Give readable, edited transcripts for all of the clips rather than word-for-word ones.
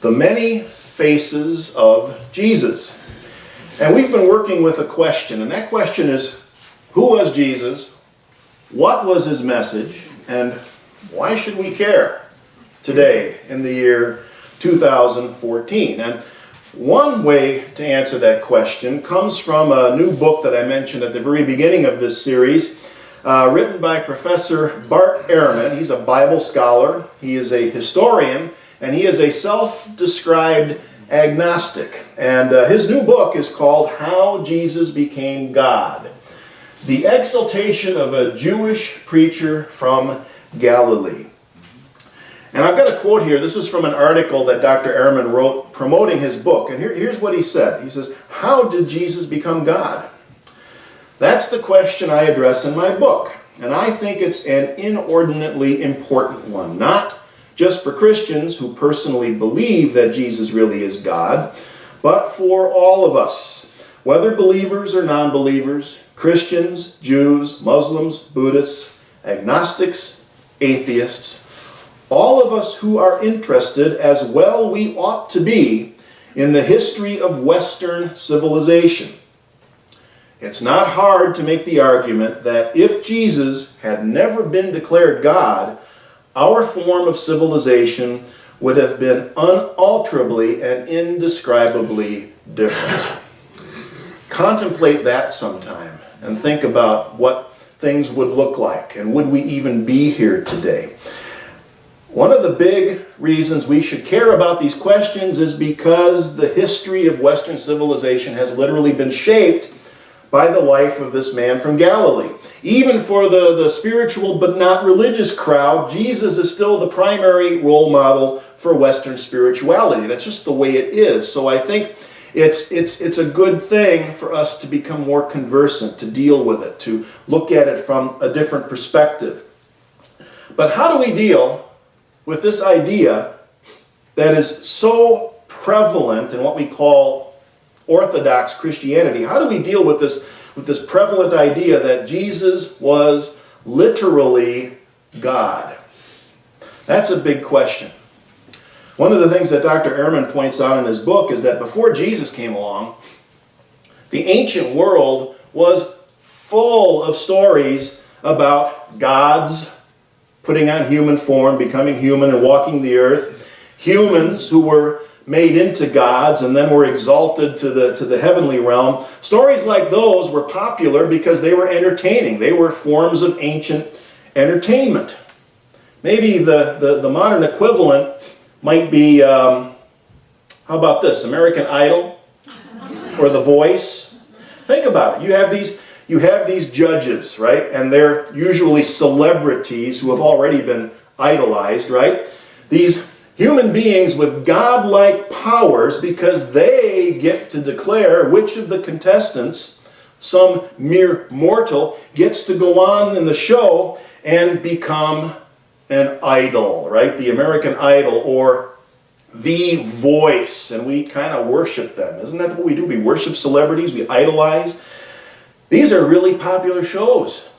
The Many Faces of Jesus. And we've been working with a question, and that question is, who was Jesus? What was his message? And why should we care today in the year 2014? And one way to answer that question comes from a new book that I mentioned at the very beginning of this series, written by Professor Bart Ehrman. He's a Bible scholar, he is a historian, and he is a self-described agnostic. And his new book is called How Jesus Became God: The Exaltation of a Jewish Preacher from Galilee. And I've got a quote here. This is from an article that Dr. Ehrman wrote promoting his book. And here's what he said. He says, "How did Jesus become God? That's the question I address in my book. And I think it's an inordinately important one. Not just for Christians who personally believe that Jesus really is God, but for all of us, whether believers or non-believers, Christians, Jews, Muslims, Buddhists, agnostics, atheists, all of us who are interested, as well we ought to be, in the history of Western civilization. It's not hard to make the argument that if Jesus had never been declared God, our form of civilization would have been unalterably and indescribably different." Contemplate that sometime and think about what things would look like, and would we even be here today? One of the big reasons we should care about these questions is because the history of Western civilization has literally been shaped by the life of this man from Galilee. Even for the spiritual but not religious crowd, Jesus is still the primary role model for Western spirituality. That's just the way it is. So I think it's a good thing for us to become more conversant, to deal with it, to look at it from a different perspective. But how do we deal with this idea that is so prevalent in what we call Orthodox Christianity? How do we deal with this prevalent idea that Jesus was literally God? That's a big question. One of the things that Dr. Ehrman points out in his book is that before Jesus came along, the ancient world was full of stories about gods putting on human form, becoming human and walking the earth, humans who were made into gods and then were exalted to the heavenly realm. Stories like those were popular because they were entertaining. They were forms of ancient entertainment. Maybe the modern equivalent might be, how about this, American Idol or The Voice? Think about it. You have these judges, right? And they're usually celebrities who have already been idolized, right? These human beings with godlike powers, because they get to declare which of the contestants, some mere mortal, gets to go on in the show and become an idol, right? The American Idol or The Voice, and we kind of worship them. Isn't that what we do? We worship celebrities, we idolize. These are really popular shows.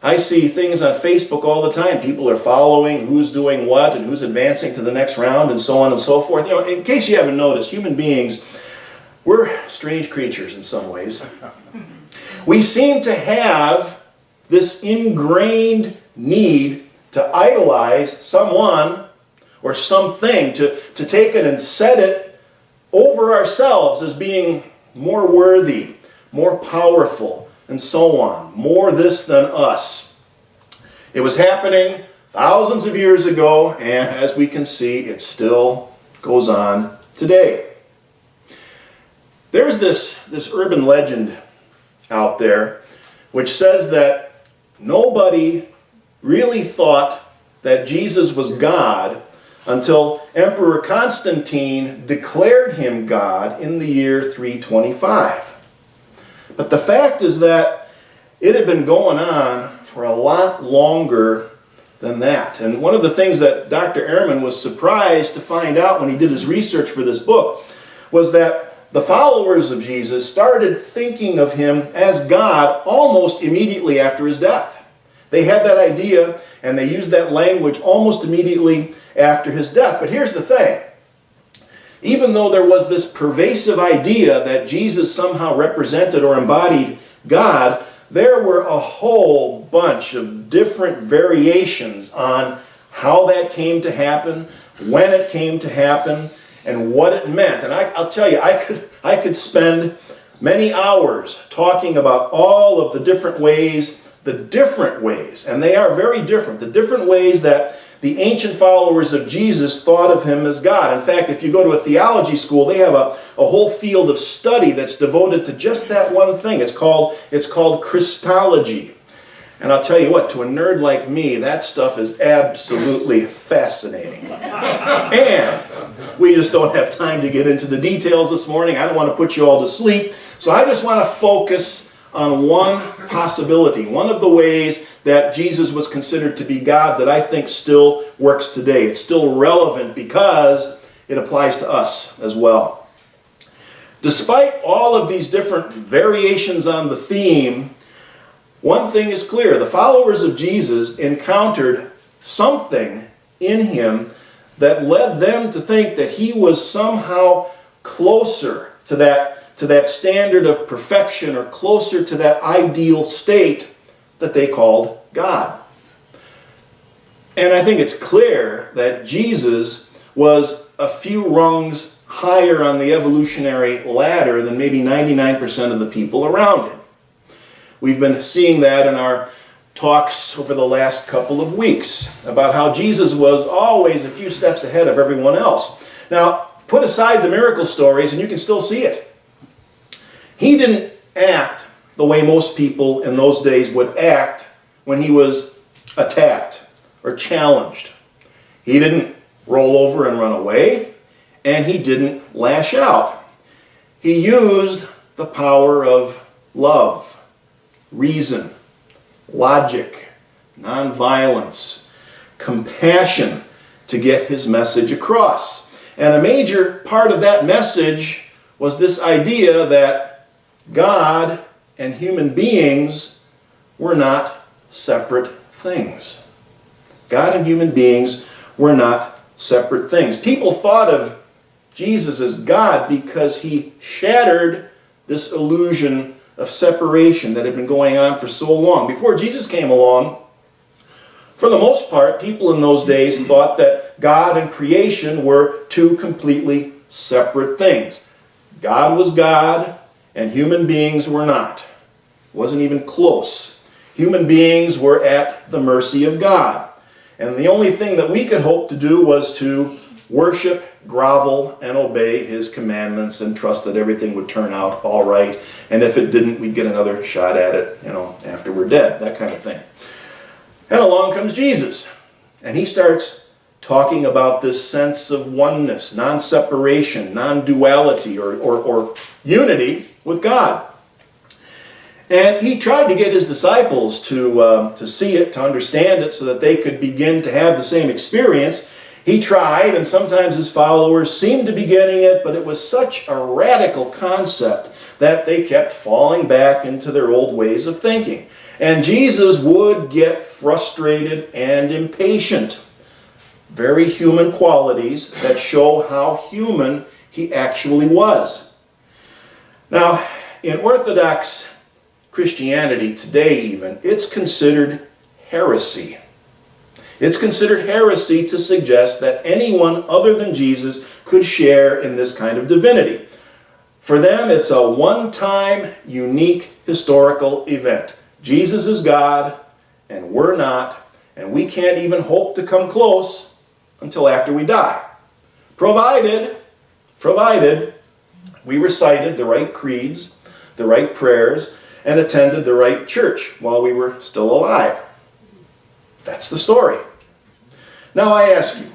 I see things on Facebook all the time. People are following who's doing what and who's advancing to the next round and so on and so forth. You know, in case you haven't noticed, human beings, we're strange creatures in some ways. We seem to have this ingrained need to idolize someone or something, to take it and set it over ourselves as being more worthy, more powerful, and so on. More this than us. It was happening thousands of years ago, and as we can see, it still goes on today. There's this urban legend out there which says that nobody really thought that Jesus was God until Emperor Constantine declared him God in the year 325. But the fact is that it had been going on for a lot longer than that. And one of the things that Dr. Ehrman was surprised to find out when he did his research for this book was that the followers of Jesus started thinking of him as God almost immediately after his death. They had that idea and they used that language almost immediately after his death. But here's the thing. even though there was this pervasive idea that Jesus somehow represented or embodied God, there were a whole bunch of different variations on how that came to happen, when it came to happen, and what it meant. And I'll tell you, I could spend many hours talking about all of the different ways, and they are very different, the different ways that the ancient followers of Jesus thought of him as God. In fact, if you go to a theology school, they have a whole field of study that's devoted to just that one thing. It's called Christology. And I'll tell you what, to a nerd like me, that stuff is absolutely fascinating. And we just don't have time to get into the details this morning. I don't want to put you all to sleep. So I just want to focus on one possibility, one of the ways that Jesus was considered to be God that I think still works today. It's still relevant because it applies to us as well. Despite all of these different variations on the theme, one thing is clear. The followers of Jesus encountered something in him that led them to think that he was somehow closer to that standard of perfection, or closer to that ideal state that they called God. And I think it's clear that Jesus was a few rungs higher on the evolutionary ladder than maybe 99% of the people around him. We've been seeing that in our talks over the last couple of weeks about how Jesus was always a few steps ahead of everyone else. Now, put aside the miracle stories and you can still see it. He didn't act the way most people in those days would act when he was attacked or challenged. He didn't roll over and run away, and he didn't lash out. He used the power of love, reason, logic, nonviolence, compassion to get his message across. And a major part of that message was this idea that God and human beings were not separate things. God and human beings were not separate things. People thought of Jesus as God because he shattered this illusion of separation that had been going on for so long. Before Jesus came along, for the most part, people in those days thought that God and creation were two completely separate things. God was God, and human beings were not. It wasn't even close. Human beings were at the mercy of God. And the only thing that we could hope to do was to worship, grovel, and obey his commandments and trust that everything would turn out all right. And if it didn't, we'd get another shot at it, after we're dead, that kind of thing. And along comes Jesus. And he starts talking about this sense of oneness, non-separation, non-duality, or unity with God. And he tried to get his disciples to see it, to understand it, so that they could begin to have the same experience. He tried, and sometimes his followers seemed to be getting it, but it was such a radical concept that they kept falling back into their old ways of thinking. And Jesus would get frustrated and impatient. Very human qualities that show how human he actually was. Now, in Orthodox Christianity today even, it's considered heresy. It's considered heresy to suggest that anyone other than Jesus could share in this kind of divinity. For them, it's a one-time, unique, historical event. Jesus is God, and we're not, and we can't even hope to come close until after we die. Provided we recited the right creeds, the right prayers, and attended the right church while we were still alive. That's the story. Now I ask you,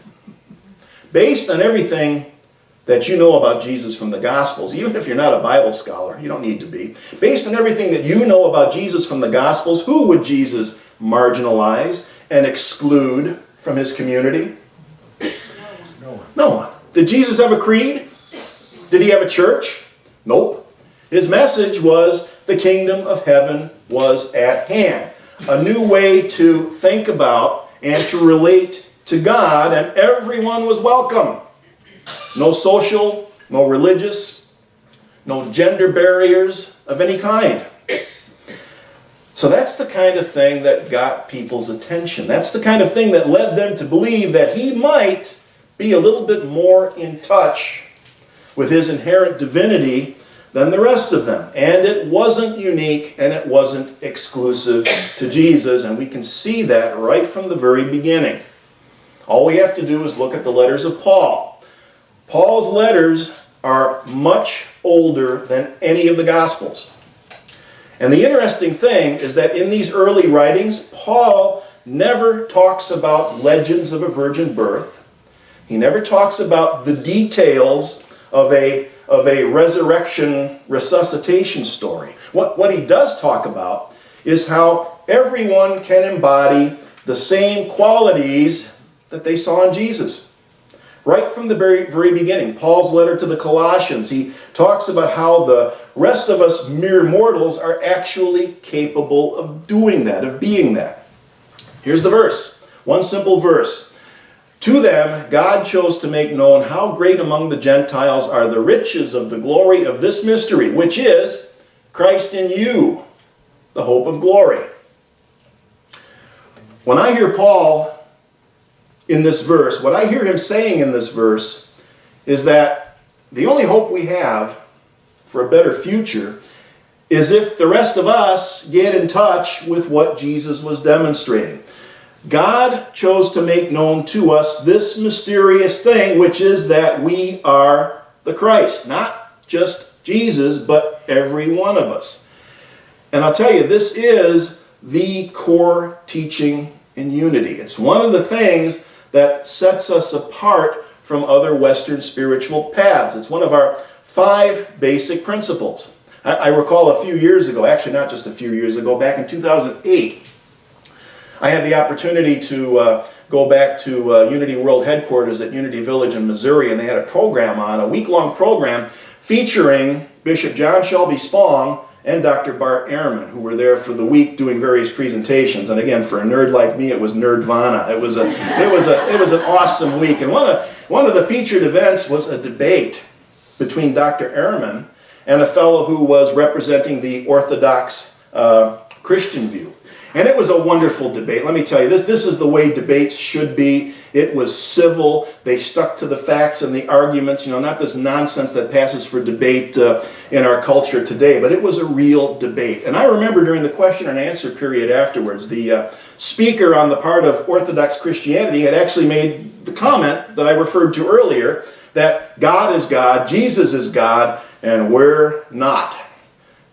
based on everything that you know about Jesus from the Gospels, even if you're not a Bible scholar, you don't need to be, based on everything that you know about Jesus from the Gospels, who would Jesus marginalize and exclude from his community? No one. Did Jesus have a creed? Did he have a church? Nope. His message was the kingdom of heaven was at hand. A new way to think about and to relate to God, and everyone was welcome. No social, no religious, no gender barriers of any kind. So that's the kind of thing that got people's attention. That's the kind of thing that led them to believe that he might be a little bit more in touch with his inherent divinity than the rest of them. And it wasn't unique and it wasn't exclusive to Jesus, and we can see that right from the very beginning. All we have to do is look at the letters of Paul. Paul's letters are much older than any of the Gospels. And the interesting thing is that in these early writings, Paul never talks about legends of a virgin birth. He never talks about the details of a resurrection resuscitation story. What he does talk about is how everyone can embody the same qualities that they saw in Jesus. Right from the very beginning, Paul's letter to the Colossians, he talks about how the rest of us mere mortals are actually capable of doing that, of being that. Here's the verse, one simple verse. To them, God chose to make known how great among the Gentiles are the riches of the glory of this mystery, which is Christ in you, the hope of glory. When I hear Paul in this verse, what I hear him saying in this verse is that the only hope we have for a better future is if the rest of us get in touch with what Jesus was demonstrating. God chose to make known to us this mysterious thing, which is that we are the Christ. Not just Jesus, but every one of us. And I'll tell you, this is the core teaching in unity. It's one of the things that sets us apart from other Western spiritual paths. It's one of our 5 basic principles. I recall a few years ago, actually not just a few years ago, back in 2008, I had the opportunity to go back to Unity World Headquarters at Unity Village in Missouri, and they had a program on, a week-long program featuring Bishop John Shelby Spong and Dr. Bart Ehrman, who were there for the week doing various presentations. And again, for a nerd like me, it was nerdvana. It was an awesome week. And one of the featured events was a debate between Dr. Ehrman and a fellow who was representing the Orthodox Christian view. And it was a wonderful debate. Let me tell you, this is the way debates should be. It was civil. They stuck to the facts and the arguments, not this nonsense that passes for debate in our culture today, but it was a real debate. And I remember during the question and answer period afterwards, the speaker on the part of Orthodox Christianity had actually made the comment that I referred to earlier, that God is God, Jesus is God, and we're not.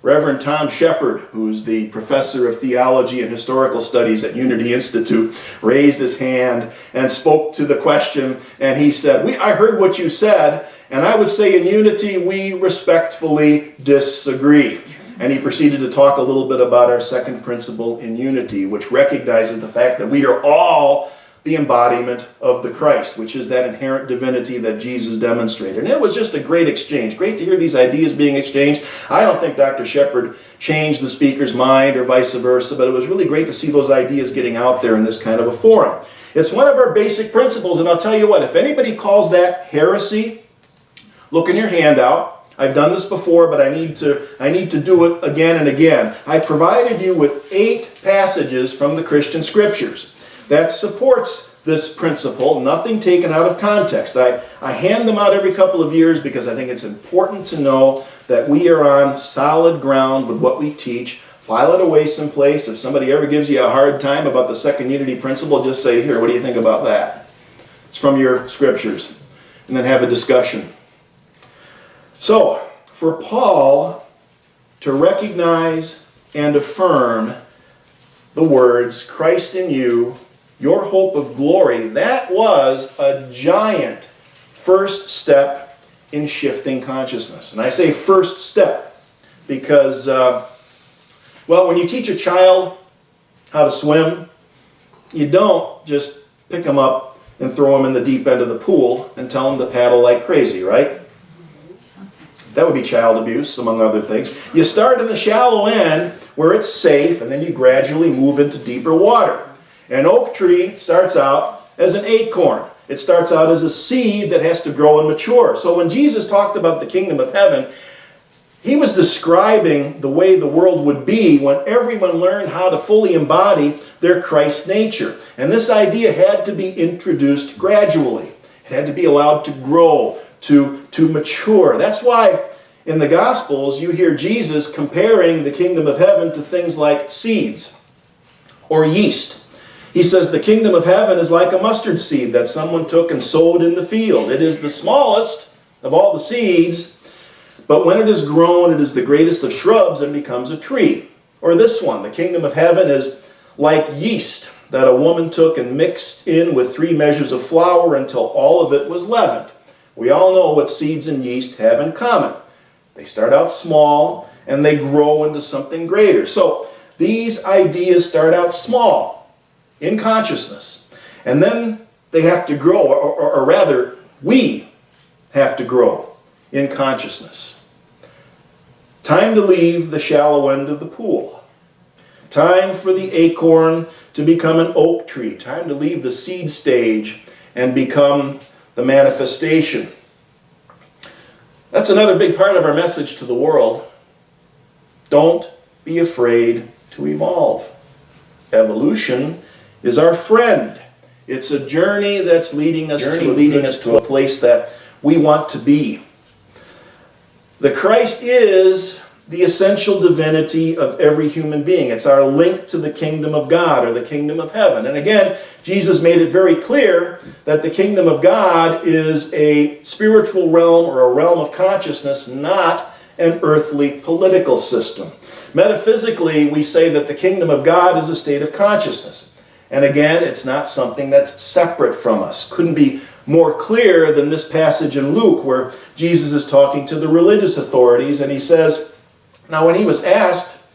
Reverend Tom Shepard, who's the professor of theology and historical studies at Unity Institute, raised his hand and spoke to the question, and he said, I heard what you said, and I would say in Unity we respectfully disagree. And he proceeded to talk a little bit about our second principle in Unity, which recognizes the fact that we are all the embodiment of the Christ, which is that inherent divinity that Jesus demonstrated. And it was just a great exchange. Great to hear these ideas being exchanged. I don't think Dr. Shepard changed the speaker's mind or vice versa, but it was really great to see those ideas getting out there in this kind of a forum. It's one of our basic principles, and I'll tell you what, if anybody calls that heresy, look in your handout. I've done this before, but I need to do it again and again. I provided you with 8 passages from the Christian Scriptures that supports this principle, nothing taken out of context. I hand them out every couple of years because I think it's important to know that we are on solid ground with what we teach. File it away someplace. If somebody ever gives you a hard time about the second unity principle, just say, here, what do you think about that? It's from your scriptures. And then have a discussion. So, for Paul to recognize and affirm the words, Christ in you, your hope of glory, that was a giant first step in shifting consciousness. And I say first step because, when you teach a child how to swim, you don't just pick them up and throw them in the deep end of the pool and tell them to paddle like crazy, right? That would be child abuse, among other things. You start in the shallow end where it's safe, and then you gradually move into deeper water. An oak tree starts out as an acorn. It starts out as a seed that has to grow and mature. So when Jesus talked about the kingdom of heaven, he was describing the way the world would be when everyone learned how to fully embody their Christ nature. And this idea had to be introduced gradually. It had to be allowed to grow, to mature. That's why in the Gospels you hear Jesus comparing the kingdom of heaven to things like seeds or yeast. He says the kingdom of heaven is like a mustard seed that someone took and sowed in the field. It is the smallest of all the seeds, but when it is grown, it is the greatest of shrubs and becomes a tree. Or this one, the kingdom of heaven is like yeast that a woman took and mixed in with 3 measures of flour until all of it was leavened. We all know what seeds and yeast have in common. They start out small and they grow into something greater. So these ideas start out small in consciousness, and then they have to grow, or rather, we have to grow in consciousness. Time to leave the shallow end of the pool. Time for the acorn to become an oak tree. Time to leave the seed stage and become the manifestation. That's another big part of our message to the world. Don't be afraid to evolve. Evolution is our friend. It's a journey that's leading us to a place that we want to be. The Christ is the essential divinity of every human being. It's our link to the kingdom of God or the kingdom of heaven. And again, Jesus made it very clear that the kingdom of God is a spiritual realm or a realm of consciousness, not an earthly political system. Metaphysically, we say that the kingdom of God is a state of consciousness. And again, it's not something that's separate from us. Couldn't be more clear than this passage in Luke where Jesus is talking to the religious authorities, and he says, now when he was asked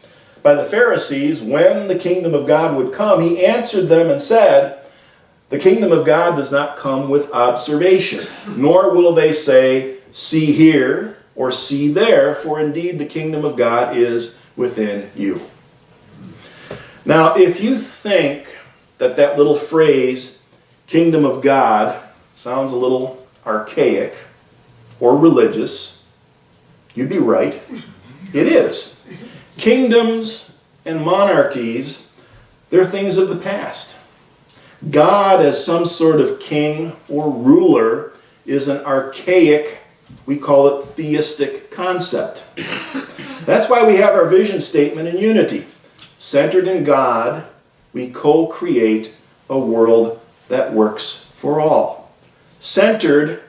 by the Pharisees when the kingdom of God would come, he answered them and said, the kingdom of God does not come with observation, nor will they say, see here or see there, for indeed the kingdom of God is within you. Now, if you think that little phrase, kingdom of God, sounds a little archaic or religious, you'd be right. It is. Kingdoms and monarchies, they're things of the past. God as some sort of king or ruler is an archaic, we call it theistic concept. That's why we have our vision statement in unity. Centered in God, we co-create a world that works for all. Centered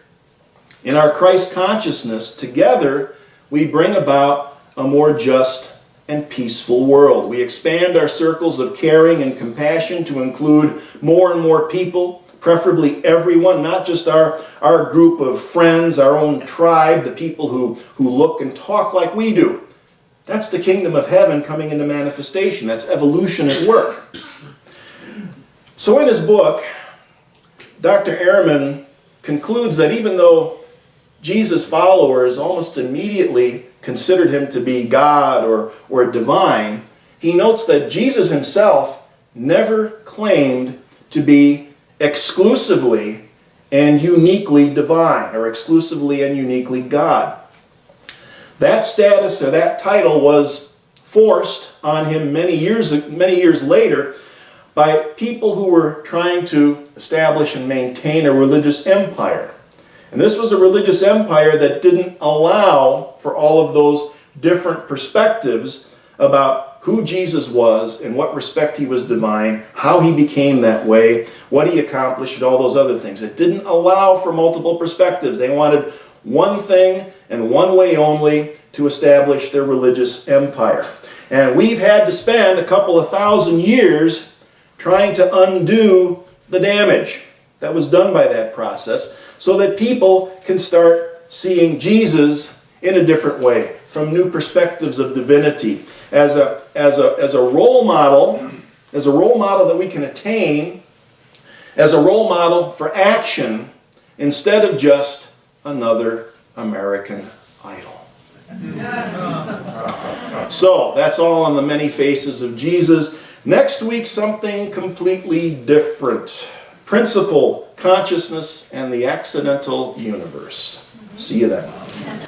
in our Christ consciousness, together we bring about a more just and peaceful world. We expand our circles of caring and compassion to include more and more people, preferably everyone, not just our group of friends, our own tribe, the people who look and talk like we do. That's the kingdom of heaven coming into manifestation. That's evolution at work. So in his book, Dr. Ehrman concludes that even though Jesus' followers almost immediately considered him to be God or divine, he notes that Jesus himself never claimed to be exclusively and uniquely divine or exclusively and uniquely God. That status or that title was forced on him many years later by people who were trying to establish and maintain a religious empire. And this was a religious empire that didn't allow for all of those different perspectives about who Jesus was, in what respect he was divine, how he became that way, what he accomplished, and all those other things. It didn't allow for multiple perspectives. They wanted one thing and one way only to establish their religious empire. And we've had to spend a couple of thousand years trying to undo the damage that was done by that process so that people can start seeing Jesus in a different way, from new perspectives of divinity, as a role model that we can attain, as a role model for action, instead of just another American Idol. So, that's all on the many faces of Jesus. Next week, something completely different. principle, consciousness, and the accidental universe. See you then.